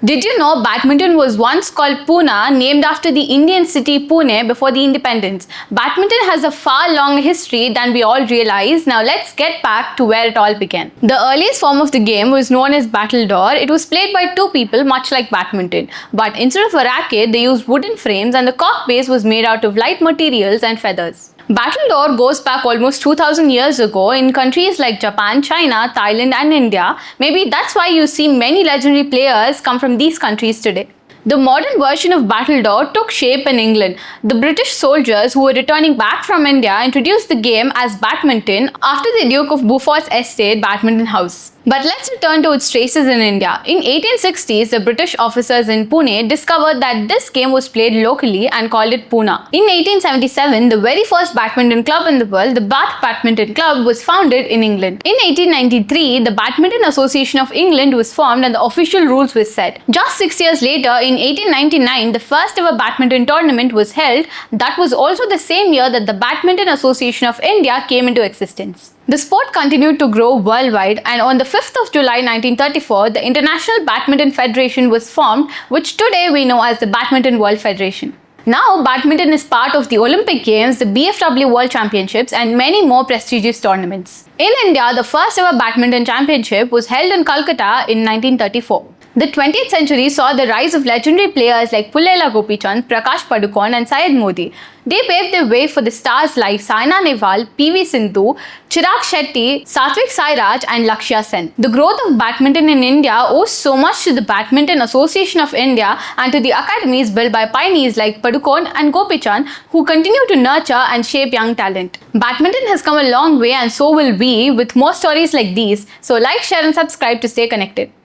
Did you know badminton was once called Pune, named after the Indian city Pune before the independence? Badminton has a far longer history than we all realize. Now let's get back to where it all began. The earliest form of the game was known as battledore. It was played by two people, much like badminton. But instead of a racket, they used wooden frames and the cork base was made out of light materials and feathers. Battledore goes back almost 2000 years ago in countries like Japan, China, Thailand and India. Maybe that's why you see many legendary players come from these countries today. The modern version of battledore took shape in England. The British soldiers who were returning back from India introduced the game as badminton after the Duke of Beaufort's estate, Badminton House. But let's return to its traces in India. In 1860s, the British officers in Pune discovered that this game was played locally and called it Pune. In 1877, the very first badminton club in the world, the Bath Badminton Club, was founded in England. In 1893, the Badminton Association of England was formed and the official rules were set. Just 6 years later, in 1899, the first ever badminton tournament was held. That was also the same year that the Badminton Association of India came into existence. The sport continued to grow worldwide, and on the 5th of July 1934, the International Badminton Federation was formed, which today we know as the Badminton World Federation. Now, badminton is part of the Olympic Games, the BFW World Championships, and many more prestigious tournaments. In India, the first ever badminton championship was held in Calcutta in 1934. The 20th century saw the rise of legendary players like Pullela Gopichand, Prakash Padukone and Syed Modi. They paved the way for the stars like Saina Nehwal, PV Sindhu, Chirag Shetty, Satvik Sairaj and Lakshya Sen. The growth of badminton in India owes so much to the Badminton Association of India and to the academies built by pioneers like Padukone and Gopichand, who continue to nurture and shape young talent. Badminton has come a long way and so will we, with more stories like these. So like, share and subscribe to stay connected.